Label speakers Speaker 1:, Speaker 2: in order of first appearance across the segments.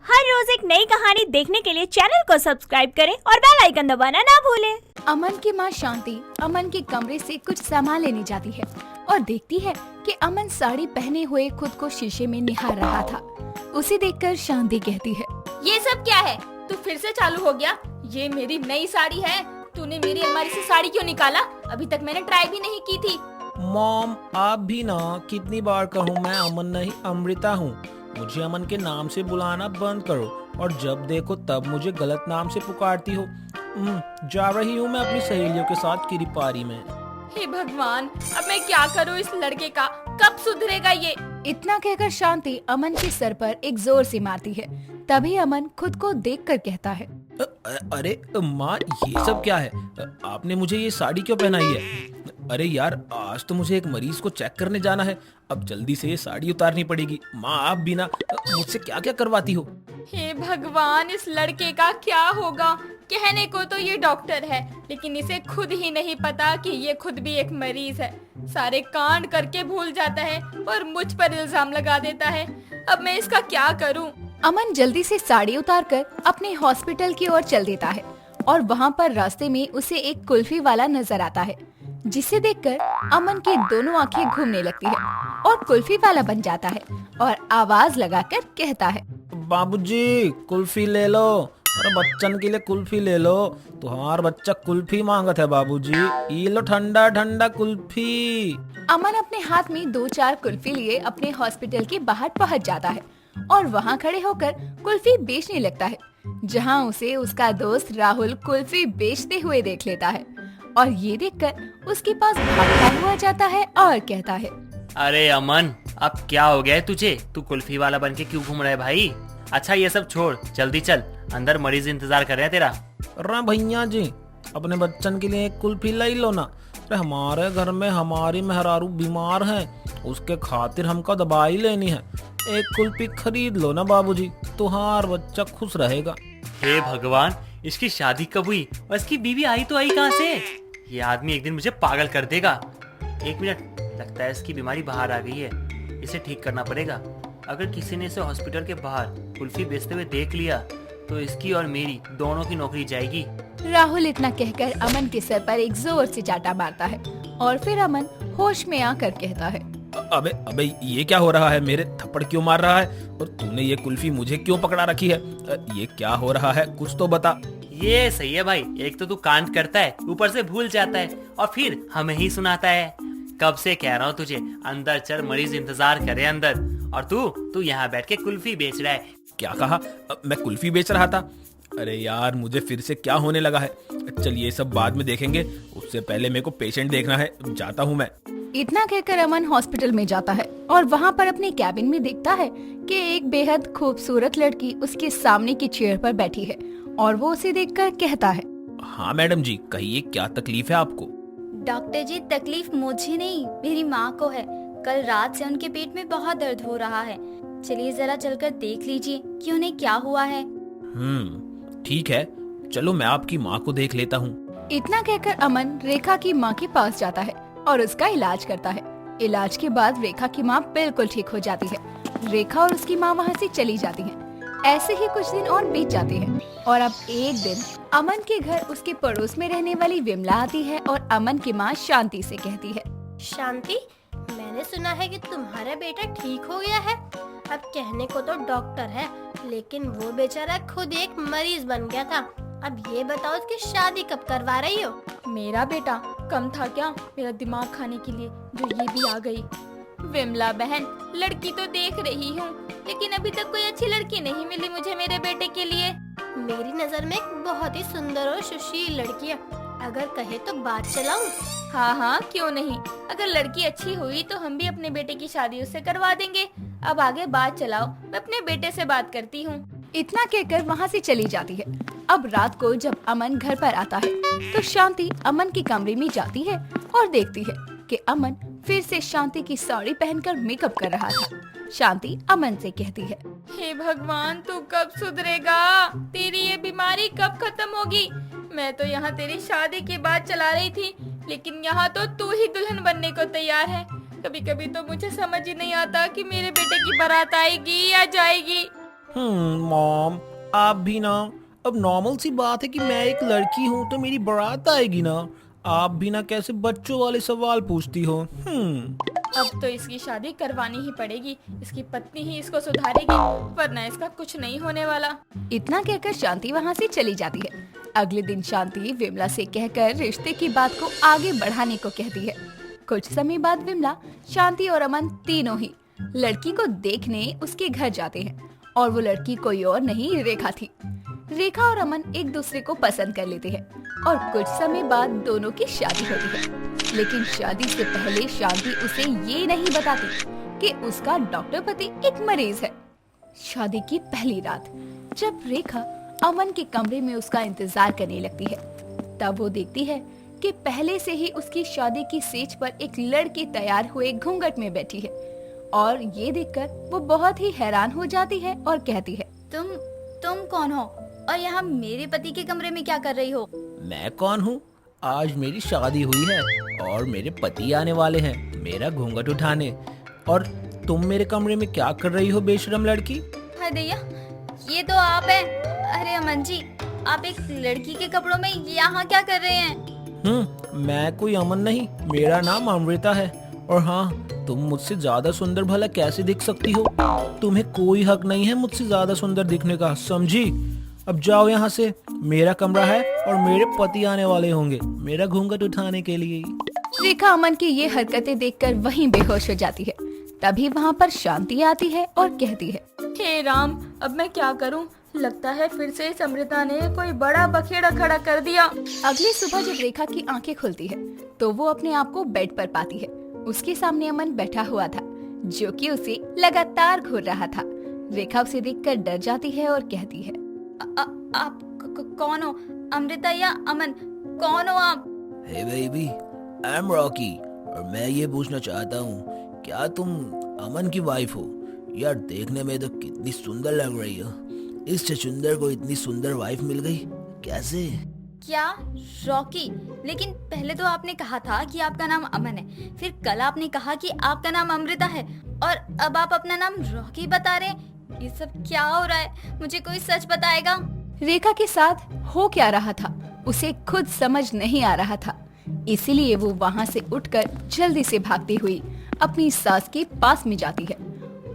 Speaker 1: हर रोज एक नई कहानी देखने के लिए चैनल को सब्सक्राइब करें और बेल आइकन दबाना ना भूलें।
Speaker 2: अमन की माँ शांति अमन के कमरे से कुछ सामान लेने जाती है और देखती है कि अमन साड़ी पहने हुए खुद को शीशे में निहार रहा था। उसे देखकर शांति कहती है,
Speaker 3: ये सब क्या है? तू फिर से चालू हो गया? ये मेरी नई साड़ी है। तूने मेरी अलमारी से साड़ी क्यों निकाला? अभी तक मैंने ट्राई भी नहीं की थी।
Speaker 4: मॉम, आप भी ना, कितनी बार कहूँ मैं अमन नहीं अमृता हूँ। मुझे अमन के नाम से बुलाना बंद करो और जब देखो तब मुझे गलत नाम से पुकारती हो। जा रही हूँ मैं अपनी सहेलियों के साथ किरी पारी में।
Speaker 3: हे भगवान, अब मैं क्या करूँ इस लड़के का? कब सुधरेगा ये?
Speaker 2: इतना कहकर शांति अमन के सर पर एक जोर से मारती है। तभी अमन खुद को देखकर कहता है,
Speaker 4: अरे माँ, ये सब क्या है? आपने मुझे ये साड़ी क्यों पहनाई है? अरे यार, आज तो मुझे एक मरीज को चेक करने जाना है। अब जल्दी से ये साड़ी उतारनी पड़ेगी। माँ, आप भी ना मुझसे क्या क्या करवाती हो।
Speaker 3: हे भगवान, इस लड़के का क्या होगा? कहने को तो ये डॉक्टर है, लेकिन इसे खुद ही नहीं पता कि ये खुद भी एक मरीज है। सारे कांड करके भूल जाता है और मुझ पर इल्जाम लगा देता है। अब मैं इसका क्या करूं?
Speaker 2: अमन जल्दी से साड़ी उतारकर अपने हॉस्पिटल की ओर चल देता है और वहाँ पर रास्ते में उसे एक कुल्फी वाला नजर आता है, जिसे देखकर अमन की दोनों आंखें घूमने लगती है और कुल्फी वाला बन जाता है और आवाज लगाकर कहता है,
Speaker 4: बाबूजी, कुल्फी ले लो। अरे बच्चन के लिए कुल्फी ले लो। तुम्हार बच्चा कुल्फी मांगत है बाबूजी। ये लो ठंडा ठंडा कुल्फी।
Speaker 2: अमन अपने हाथ में 2-4 कुल्फी लिए अपने हॉस्पिटल के बाहर पहुंच जाता है और वहां खड़े होकर कुल्फी बेचने लगता है, जहां उसे उसका दोस्त राहुल कुल्फी बेचते हुए देख लेता है और ये देखकर उसके पास भागता हुआ जाता है और कहता है,
Speaker 5: अरे अमन, अब क्या हो गया है तुझे? तू कुल्फी वाला बन के क्यों घूम रहा है भाई? अच्छा ये सब छोड़, जल्दी चल, अंदर मरीज इंतजार कर रहे हैं तेरा।
Speaker 4: अरे भैया जी, अपने बच्चन के लिए एक कुल्फी लाई लो ना। अरे हमारे घर में हमारी मेहरारू बीमार है, उसके खातिर हमको दवाई लेनी है। एक कुल्फी खरीद लो ना बाबूजी, तुम्हार बच्चा खुश रहेगा।
Speaker 5: हे भगवान, इसकी शादी कब हुई और इसकी बीवी आई तो आई कहाँ से? ये आदमी एक दिन मुझे पागल कर देगा। एक मिनट, लगता है इसकी बीमारी बाहर आ गई है। इसे ठीक करना पड़ेगा। अगर किसी ने इसे हॉस्पिटल के बाहर कुल्फी बेचते हुए देख लिया तो इसकी और मेरी दोनों की नौकरी जाएगी।
Speaker 2: राहुल इतना कहकर अमन के सर पर एक जोर से चाटा मारता है और फिर अमन होश में आकर कहता है,
Speaker 4: अबे अबे, ये क्या हो रहा है? मेरे थप्पड़ क्यों मार रहा है? और तूने ये कुल्फी मुझे क्यों पकड़ा रखी है? ये क्या हो रहा है? कुछ तो बता।
Speaker 5: ये सही है भाई, एक तो तू कांड करता है, ऊपर से भूल जाता है और फिर हमें ही सुनाता है। कब से कह रहा हूँ तुझे, अंदर चल, मरीज इंतजार करे अंदर, और तू यहाँ बैठ के कुल्फी बेच रहा है।
Speaker 4: क्या कहा? मैं कुल्फी बेच रहा था? अरे यार, मुझे फिर से क्या होने लगा है? चल ये सब बाद में देखेंगे, उससे पहले मेरे को पेशेंट देखना है। जाता हूँ मैं।
Speaker 2: इतना कहकर अमन हॉस्पिटल में जाता है और वहाँ पर अपने कैबिन में देखता है कि एक बेहद खूबसूरत लड़की उसके सामने की चेयर पर बैठी है और वो उसे देखकर कहता है,
Speaker 4: हाँ मैडम जी, कहिए क्या तकलीफ है आपको?
Speaker 6: डॉक्टर जी, तकलीफ मुझे नहीं, मेरी माँ को है। कल रात से उनके पेट में बहुत दर्द हो रहा है। चलिए जरा चलकर देख लीजिए कि उन्हें क्या हुआ है।
Speaker 4: ठीक है, चलो मैं आपकी माँ को देख लेता हूँ।
Speaker 2: इतना कहकर अमन रेखा की माँ के पास जाता है और उसका इलाज करता है। इलाज के बाद रेखा की माँ बिल्कुल ठीक हो जाती है। रेखा और उसकी माँ वहाँ से चली जाती हैं। ऐसे ही कुछ दिन और बीत जाते हैं और अब एक दिन अमन के घर उसके पड़ोस में रहने वाली विमला आती है और अमन की माँ शांति से कहती है,
Speaker 7: शांति, मैंने सुना है कि तुम्हारा बेटा ठीक हो गया है। अब कहने को तो डॉक्टर है, लेकिन वो बेचारा खुद एक मरीज बन गया था। अब ये बताओ, उसकी शादी कब करवा रही हो?
Speaker 3: मेरा बेटा कम था क्या मेरा दिमाग खाने के लिए, जो ये भी आ गई। विमला बहन, लड़की तो देख रही हूँ, लेकिन अभी तक कोई अच्छी लड़की नहीं मिली मुझे मेरे बेटे के लिए।
Speaker 7: मेरी नजर में एक बहुत ही सुंदर और सुशील लड़की है, अगर कहे तो बात चलाऊं?
Speaker 3: हाँ हाँ, क्यों नहीं। अगर लड़की अच्छी हुई तो हम भी अपने बेटे की शादी उससे करवा देंगे। अब आगे बात चलाओ, मैं अपने बेटे से बात करती हूँ।
Speaker 2: इतना कहकर वहाँ से चली जाती है। अब रात को जब अमन घर पर आता है तो शांति अमन के कमरे में जाती है और देखती है कि अमन फिर से शांति की साड़ी पहनकर मेकअप कर रहा था। शांति अमन से कहती है,
Speaker 3: हे भगवान, तू कब सुधरेगा? तेरी ये बीमारी कब खत्म होगी? मैं तो यहाँ तेरी शादी की बात चला रही थी, लेकिन यहाँ तो तू ही दुल्हन बनने को तैयार है। कभी कभी तो मुझे समझ ही नहीं आता कि मेरे बेटे की बारात आएगी या जाएगी।
Speaker 4: मॉम, आप भी ना। अब नॉर्मल सी बात है कि मैं एक लड़की हूँ तो मेरी बारात आएगी ना। आप भी ना कैसे बच्चों वाले सवाल पूछती हो।
Speaker 3: अब तो इसकी शादी करवानी ही पड़ेगी। इसकी पत्नी ही इसको सुधारेगी, वरना इसका कुछ नहीं होने वाला।
Speaker 2: इतना कहकर शांति वहाँ से चली जाती है। अगले दिन शांति विमला से कहकर रिश्ते की बात को आगे बढ़ाने को कहती है। कुछ समय बाद विमला, शांति और अमन तीनों ही लड़की को देखने उसके घर जाते हैं और वो लड़की कोई और नहीं रेखा थी। रेखा और अमन एक दूसरे को पसंद कर लेते हैं और कुछ समय बाद दोनों की शादी होती है। लेकिन शादी से पहले शांति उसे ये नहीं बताती कि उसका डॉक्टर पति एक मरीज है। शादी की पहली रात जब रेखा अमन के कमरे में उसका इंतजार करने लगती है, तब वो देखती है कि पहले से ही उसकी शादी की सेज पर एक लड़की तैयार हुए घूंघट में बैठी है। और ये देखकर वो बहुत ही हैरान हो जाती है और कहती है,
Speaker 6: तुम कौन हो और यहाँ मेरे पति के कमरे में क्या कर रही हो?
Speaker 4: मैं कौन हूँ? आज मेरी शादी हुई है और मेरे पति आने वाले हैं मेरा घूंघट उठाने। और तुम मेरे कमरे में क्या कर रही हो बेशरम लड़की?
Speaker 6: हाय दैया, ये तो आप हैं। अरे अमन जी, आप एक लड़की के कपड़ों में यहाँ क्या कर रहे हैं?
Speaker 4: मैं कोई अमन नहीं, मेरा नाम अमृता है। और हाँ, तुम मुझसे ज्यादा सुंदर भला कैसे दिख सकती हो? तुम्हें कोई हक नहीं है मुझसे ज्यादा सुंदर दिखने का, समझी? अब जाओ यहाँ से, मेरा कमरा है और मेरे पति आने वाले होंगे मेरा घूंघट उठाने के लिए।
Speaker 2: रेखा अमन की ये हरकतें देखकर वहीं बेहोश हो जाती है। तभी वहाँ पर शांति आती है और कहती है,
Speaker 3: हे राम, अब मैं क्या करूं? लगता है फिर से इस अमृता ने कोई बड़ा बखेड़ा खड़ा कर दिया।
Speaker 2: अगली सुबह जब रेखा की आंखें खुलती है तो वो अपने आप को बेड पर पाती है। उसके सामने अमन बैठा हुआ था जो कि उसे लगातार घूर रहा था। रेखा उसे देखकर डर जाती है और कहती है,
Speaker 6: आप कौन हो? अमृता या अमन, कौन हो आप?
Speaker 4: हे बेबी, आई एम रॉकी और मैं ये पूछना चाहता हूँ, क्या तुम अमन की वाइफ हो? यार देखने में तो कितनी सुंदर लग रही हो। इस छछुंदर को इतनी सुंदर वाइफ मिल गई, कैसे?
Speaker 6: क्या रॉकी? लेकिन पहले तो आपने कहा था कि आपका नाम अमन है, फिर कल आपने कहा कि आपका नाम अमृता है और अब आप अपना नाम रॉकी बता रहे हैं। ये सब क्या हो रहा है? मुझे कोई सच बताएगा?
Speaker 2: रेखा के साथ हो क्या रहा था उसे खुद समझ नहीं आ रहा था। इसीलिए वो वहाँ से उठकर जल्दी से भागती हुई अपनी सास के पास में जाती है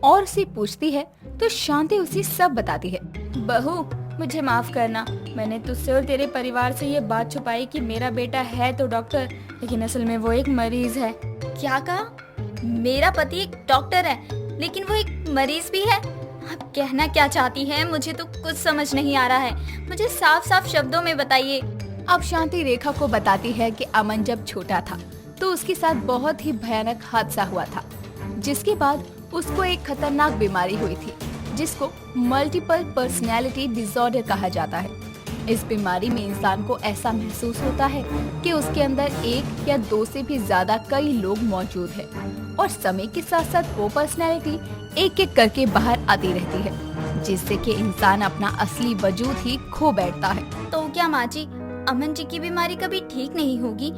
Speaker 2: और उसे पूछती है तो शांति उसे सब बताती है।
Speaker 3: बहू, मुझे माफ करना, मैंने तुझसे और तेरे परिवार से ये बात छुपाई कि मेरा बेटा है तो डॉक्टर, लेकिन असल में वो एक मरीज है।
Speaker 6: क्या कहा? मेरा पति एक डॉक्टर है लेकिन वो एक मरीज भी है? आप कहना क्या चाहती हैं? मुझे तो कुछ समझ नहीं आ रहा है। मुझे साफ साफ शब्दों में बताइए।
Speaker 2: अब शांति रेखा को बताती है कि अमन जब छोटा था तो उसके साथ बहुत ही भयानक हादसा हुआ था, जिसके बाद उसको एक खतरनाक बीमारी हुई थी जिसको मल्टीपल पर्सनैलिटी डिसऑर्डर कहा जाता है। इस बीमारी में इंसान को ऐसा महसूस होता है कि उसके अंदर एक या दो से भी ज्यादा कई लोग मौजूद हैं और समय के साथ साथ वो पर्सनैलिटी एक एक करके बाहर आती रहती है, जिससे कि इंसान अपना असली वजूद ही खो बैठता है।
Speaker 6: तो क्या माँ जी, अमन जी की बीमारी कभी ठीक नहीं होगी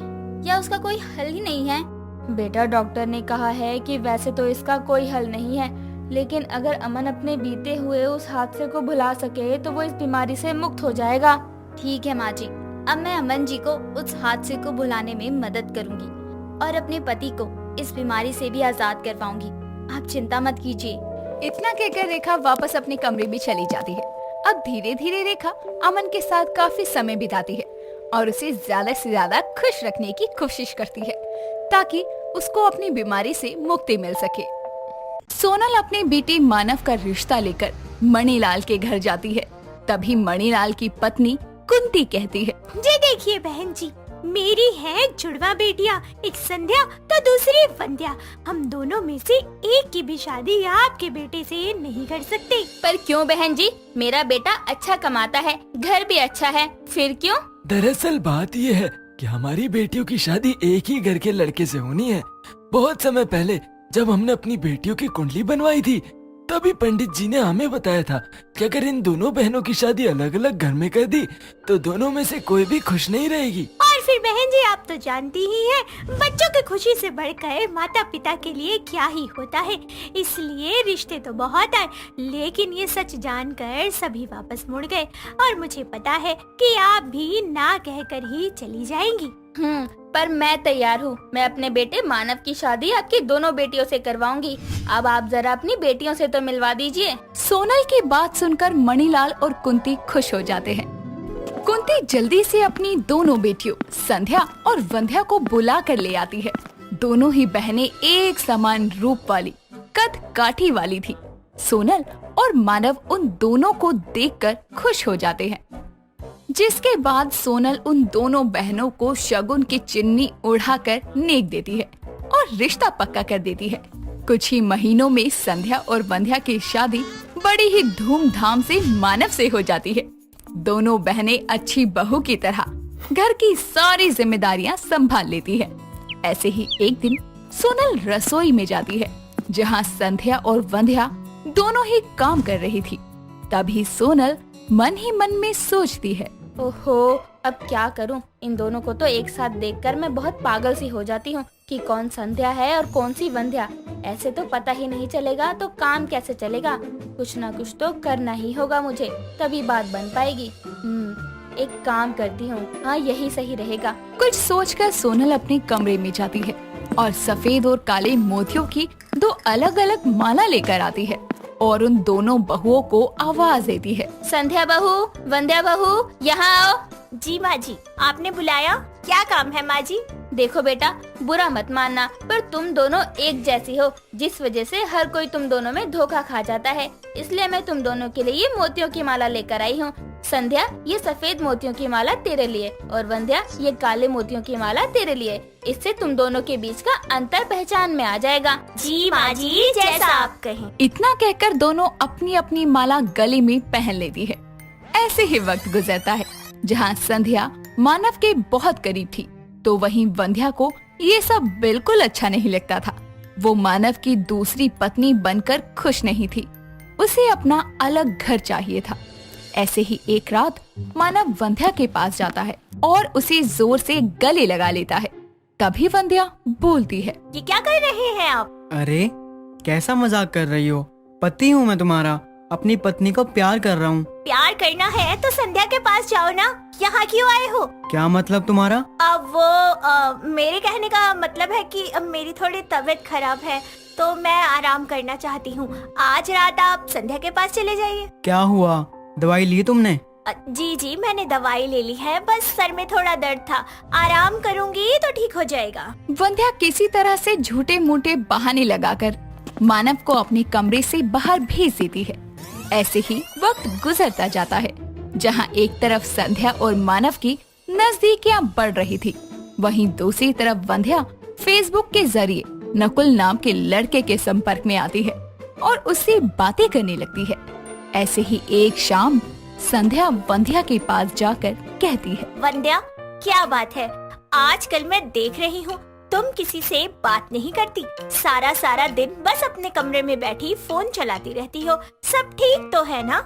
Speaker 6: या उसका कोई हल ही नहीं है?
Speaker 3: बेटा, डॉक्टर ने कहा है कि वैसे तो इसका कोई हल नहीं है, लेकिन अगर अमन अपने बीते हुए उस हादसे को भुला सके तो वो इस बीमारी से मुक्त हो जाएगा।
Speaker 6: ठीक है माँ जी, अब मैं अमन जी को उस हादसे को भुलाने में मदद करूंगी और अपने पति को इस बीमारी से भी आजाद करवाऊंगी। आप चिंता मत कीजिए।
Speaker 2: इतना कहकर रेखा वापस अपने कमरे में चली जाती है। अब धीरे धीरे रेखा अमन के साथ काफी समय बिताती है और उसे ज्यादा से ज्यादा खुश रखने की कोशिश करती है ताकि उसको अपनी बीमारी से मुक्ति मिल सके। सोनल अपने बेटे मानव का रिश्ता लेकर मणिलाल के घर जाती है। तभी मणिलाल की पत्नी कुंती कहती है,
Speaker 1: जी देखिए बहन जी, मेरी है जुड़वा बेटियां, एक संध्या तो दूसरी वंध्या। हम दोनों में से एक की भी शादी आपके बेटे से नहीं कर सकते।
Speaker 6: पर क्यों बहन जी? मेरा बेटा अच्छा कमाता है, घर भी अच्छा है, फिर क्यों?
Speaker 8: दरअसल बात ये है कि हमारी बेटियों की शादी एक ही घर के लड़के से होनी है। बहुत समय पहले जब हमने अपनी बेटियों की कुंडली बनवाई थी, तभी पंडित जी ने हमें बताया था कि अगर इन दोनों बहनों की शादी अलग अलग घर में कर दी तो दोनों में से कोई भी खुश नहीं रहेगी।
Speaker 1: और फिर बहन जी, आप तो जानती ही हैं, बच्चों की खुशी से बढ़कर माता पिता के लिए क्या ही होता है। इसलिए रिश्ते तो बहुत आए, लेकिन ये सच जानकर सभी वापस मुड़ गए और मुझे पता है कि आप भी ना कहकर ही चली जाएंगी।
Speaker 6: पर मैं तैयार हूँ। मैं अपने बेटे मानव की शादी आपकी दोनों बेटियों से करवाऊंगी। अब आप जरा अपनी बेटियों से तो मिलवा दीजिए।
Speaker 2: सोनल की बात सुनकर मणिलाल और कुंती खुश हो जाते हैं। कुंती जल्दी से अपनी दोनों बेटियों संध्या और वंध्या को बुला कर ले आती है। दोनों ही बहनें एक समान रूप वाली, कद काठी वाली थी। सोनल और मानव उन दोनों को देखकर खुश हो जाते हैं, जिसके बाद सोनल उन दोनों बहनों को शगुन की चिन्नी उड़ाकर नेक देती है और रिश्ता पक्का कर देती है। कुछ ही महीनों में संध्या और वंध्या की शादी बड़ी ही धूमधाम से मानव से हो जाती है। दोनों बहनें अच्छी बहू की तरह घर की सारी जिम्मेदारियां संभाल लेती है। ऐसे ही एक दिन सोनल रसोई में जाती है, जहां संध्या और वंध्या दोनों ही काम कर रही थी। तभी सोनल मन ही मन में सोचती है,
Speaker 6: ओहो, अब क्या करूं? इन दोनों को तो एक साथ देखकर मैं बहुत पागल सी हो जाती हूँ कि कौन संध्या है और कौन सी वंध्या। ऐसे तो पता ही नहीं चलेगा तो काम कैसे चलेगा? कुछ ना कुछ तो करना ही होगा मुझे, तभी बात बन पाएगी। एक काम करती हूँ, हाँ यही सही रहेगा।
Speaker 2: कुछ सोचकर सोनल अपने कमरे में जाती है और सफेद और काले मोतियों की दो अलग अलग माला लेकर आती है और उन दोनों बहुओं को आवाज देती है,
Speaker 6: संध्या बहू, वंध्या बहू, यहाँ आओ।
Speaker 1: जी माँ जी, आपने बुलाया? क्या काम है माँ जी?
Speaker 6: देखो बेटा, बुरा मत मानना, पर तुम दोनों एक जैसी हो, जिस वजह से हर कोई तुम दोनों में धोखा खा जाता है। इसलिए मैं तुम दोनों के लिए ये मोतियों की माला लेकर आई हूँ। संध्या, ये सफेद मोतियों की माला तेरे लिए, और वंध्या, ये काले मोतियों की माला तेरे लिए। इससे तुम दोनों के बीच का अंतर पहचान में आ जाएगा।
Speaker 1: जी माँ जी, जैसा आप कहें।
Speaker 2: इतना कहकर दोनों अपनी अपनी माला गले में पहन लेती है। ऐसे ही वक्त गुजरता है, जहाँ संध्या मानव के बहुत करीब थी, तो वहीं वंध्या को ये सब बिल्कुल अच्छा नहीं लगता था। वो मानव की दूसरी पत्नी बनकर खुश नहीं थी, उसे अपना अलग घर चाहिए था। ऐसे ही एक रात मानव वंध्या के पास जाता है और उसे जोर से गले लगा लेता है। तभी वंध्या बोलती है,
Speaker 1: ये क्या कर रहे हैं आप?
Speaker 9: अरे कैसा मजाक कर रही हो? पति हूँ मैं तुम्हारा, अपनी पत्नी को प्यार कर रहा हूँ।
Speaker 1: प्यार करना है तो संध्या के पास जाओ ना, यहाँ क्यों आए हो?
Speaker 9: क्या मतलब तुम्हारा?
Speaker 1: मेरे कहने का मतलब है कि मेरी थोड़ी तबीयत खराब है, तो मैं आराम करना चाहती हूँ। आज रात आप संध्या के पास चले जाइए।
Speaker 9: क्या हुआ, दवाई ली तुमने?
Speaker 1: जी जी, मैंने दवाई ले ली है, बस सर में थोड़ा दर्द था, आराम करूँगी तो ठीक हो जाएगा।
Speaker 2: वंध्या किसी तरह से झूठे मूठे बहाने लगाकर मानव को अपने कमरे से बाहर भेज देती है। ऐसे ही वक्त गुजरता जाता है, जहाँ एक तरफ संध्या और मानव की नजदीकियाँ बढ़ रही थी, वहीं दूसरी तरफ वंध्या फेसबुक के जरिए नकुल नाम के लड़के के संपर्क में आती है और उससे बातें करने लगती है। ऐसे ही एक शाम संध्या वंध्या के पास जाकर कहती है,
Speaker 1: वंध्या, क्या बात है, आजकल मैं देख रही हूँ तुम किसी से बात नहीं करती, सारा दिन बस अपने कमरे में बैठी फोन चलाती रहती हो। सब ठीक तो है ना?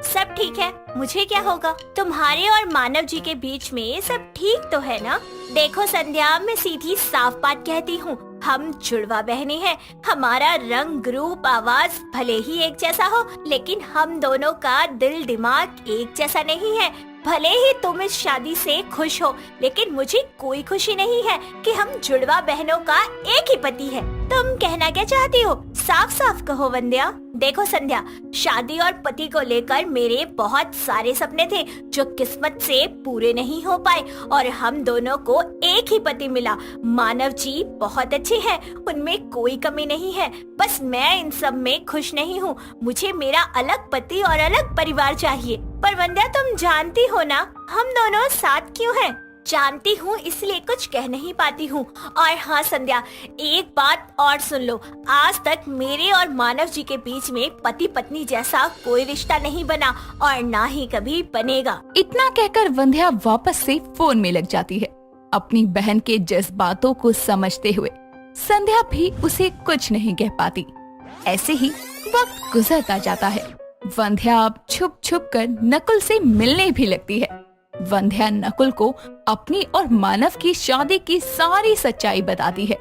Speaker 1: सब ठीक है, मुझे क्या होगा? तुम्हारे और मानव जी के बीच में सब ठीक तो है ना? देखो संध्या, मैं सीधी साफ बात कहती हूँ, हम जुड़वा बहनें हैं। हमारा रंग रूप आवाज भले ही एक जैसा हो, लेकिन हम दोनों का दिल दिमाग एक जैसा नहीं है। भले ही तुम इस शादी से खुश हो, लेकिन मुझे कोई खुशी नहीं है कि हम जुड़वा बहनों का एक ही पति है। तुम कहना क्या चाहती हो? साफ साफ कहो वंध्या। देखो संध्या, शादी और पति को लेकर मेरे बहुत सारे सपने थे जो किस्मत से पूरे नहीं हो पाए, और हम दोनों को एक ही पति मिला। मानव जी बहुत अच्छे हैं, उनमें कोई कमी नहीं है, बस मैं इन सब में खुश नहीं हूँ। मुझे मेरा अलग पति और अलग परिवार चाहिए। पर वंध्या, तुम जानती हो ना हम दोनों साथ क्यों हैं? जानती हूँ, इसलिए कुछ कह नहीं पाती हूँ। और हाँ संध्या, एक बात और सुन लो, आज तक मेरे और मानव जी के बीच में पति पत्नी जैसा कोई रिश्ता नहीं बना और ना ही कभी बनेगा।
Speaker 2: इतना कहकर वंध्या वापस से फोन में लग जाती है। अपनी बहन के जज्बातों को समझते हुए संध्या भी उसे कुछ नहीं कह पाती। ऐसे ही वक्त गुजरता जाता है। वंध्या अब छुप छुप कर नकुल से मिलने भी लगती है। वंध्या नकुल को अपनी और मानव की शादी की सारी सच्चाई बताती है।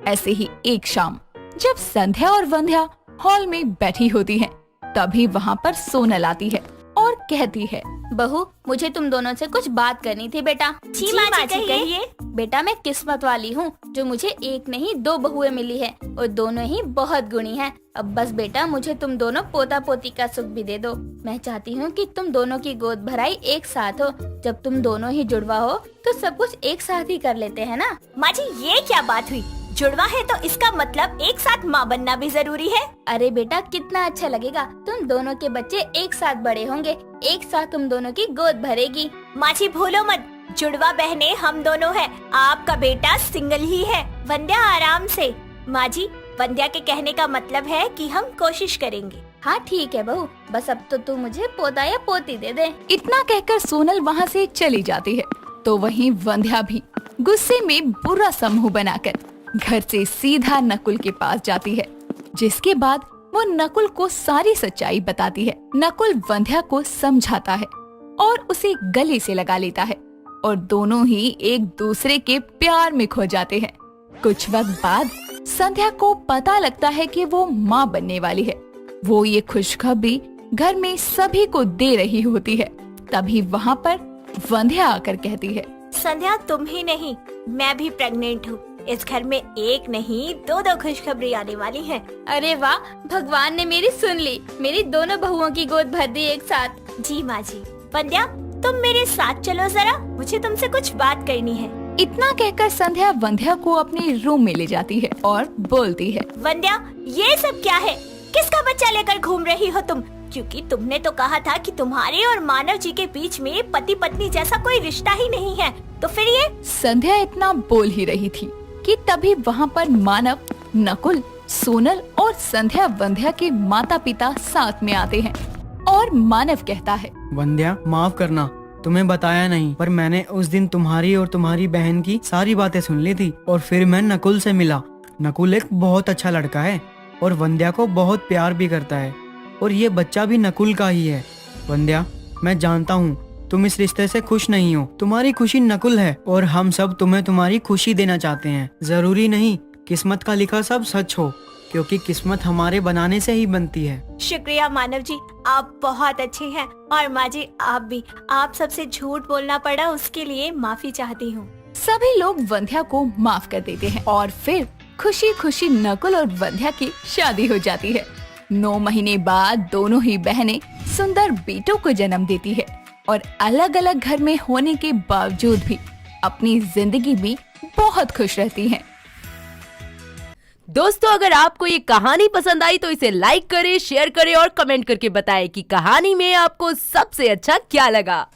Speaker 2: ऐसे ही एक शाम जब संध्या और वंध्या हॉल में बैठी होती हैं, तभी वहाँ पर सोनल आती है और कहती है,
Speaker 6: बहू, मुझे तुम दोनों से कुछ बात करनी थी बेटा।
Speaker 1: जी माँ जी, कहिए।
Speaker 6: बेटा, मैं किस्मत वाली हूँ जो मुझे एक नहीं 2 बहुएं मिली है और दोनों ही बहुत गुणी हैं। अब बस बेटा, मुझे तुम दोनों पोता पोती का सुख भी दे दो। मैं चाहती हूँ कि तुम दोनों की गोद भराई एक साथ हो। जब तुम दोनों ही जुड़वा हो तो सब कुछ एक साथ ही कर लेते हैं ना।
Speaker 1: माँ जी, ये क्या बात हुई? जुड़वा है तो इसका मतलब एक साथ माँ बनना भी जरूरी है।
Speaker 6: अरे बेटा, कितना अच्छा लगेगा, तुम दोनों के बच्चे एक साथ बड़े होंगे, एक साथ तुम दोनों की गोद भरेगी।
Speaker 1: माँ जी भूलो मत, जुड़वा बहने हम दोनों हैं, आपका बेटा सिंगल ही है। वंध्या आराम से। माँ जी, वंध्या के कहने का मतलब है कि हम कोशिश करेंगे।
Speaker 6: हाँ ठीक है बहू, बस अब तो तू मुझे पोता या पोती दे दे।
Speaker 2: इतना कहकर सोनल वहाँ से चली जाती है। तो वहीं वंध्या भी गुस्से में बुरा सा मुंह बनाकर घर से सीधा नकुल के पास जाती है, जिसके बाद वो नकुल को सारी सच्चाई बताती है। नकुल वंध्या को समझाता है और उसे गले से लगा लेता है और दोनों ही एक दूसरे के प्यार में खो जाते हैं। कुछ वक्त बाद संध्या को पता लगता है कि वो माँ बनने वाली है। वो ये खुशखबरी घर में सभी को दे रही होती है। तभी वहाँ पर वंध्या आकर कहती है,
Speaker 1: संध्या, तुम ही नहीं, मैं भी प्रेग्नेंट हूँ। इस घर में एक नहीं 2 खुशखबरी आने वाली है।
Speaker 6: अरे वाह, भगवान ने मेरी सुन ली, मेरी दोनों बहुओं की गोद भर दी एक साथ।
Speaker 1: जी माँ जी। वंध्या, तुम मेरे साथ चलो जरा, मुझे तुमसे कुछ बात करनी है।
Speaker 2: इतना कहकर संध्या वंध्या को अपने रूम में ले जाती है और बोलती है,
Speaker 1: वंध्या, ये सब क्या है? किसका बच्चा लेकर घूम रही हो तुम? क्योंकि तुमने तो कहा था कि तुम्हारे और मानव जी के बीच में पति पत्नी जैसा कोई रिश्ता ही नहीं है, तो फिर ये?
Speaker 2: संध्या इतना बोल ही रही थी कि तभी वहाँ पर मानव, नकुल, सोनल और संध्या वंध्या के माता पिता साथ में आते हैं और मानव कहता है,
Speaker 9: वंध्या, माफ करना, तुम्हें बताया नहीं, पर मैंने उस दिन तुम्हारी और तुम्हारी बहन की सारी बातें सुन ली थी और फिर मैं नकुल से मिला। नकुल एक बहुत अच्छा लड़का है और वंध्या को बहुत प्यार भी करता है और ये बच्चा भी नकुल का ही है। वंध्या, मैं जानता हूँ तुम इस रिश्ते से खुश नहीं हो। तुम्हारी खुशी नकुल है और हम सब तुम्हें तुम्हारी खुशी देना चाहते हैं। जरूरी नहीं किस्मत का लिखा सब सच हो, क्योंकि किस्मत हमारे बनाने से ही बनती है।
Speaker 1: शुक्रिया मानव जी, आप बहुत अच्छे हैं। और माँ जी, आप भी। आप सबसे झूठ बोलना पड़ा, उसके लिए माफी चाहती हूँ।
Speaker 2: सभी लोग वंध्या को माफ कर देते हैं और फिर खुशी खुशी नकुल और वंध्या की शादी हो जाती है। 9 महीने बाद दोनों ही बहनें सुंदर बेटों को जन्म देती है और अलग अलग घर में होने के बावजूद भी अपनी जिंदगी में बहुत खुश रहती हैं।
Speaker 10: दोस्तों, अगर आपको ये कहानी पसंद आई तो इसे लाइक करें, शेयर करें और कमेंट करके बताएं कि कहानी में आपको सबसे अच्छा क्या लगा।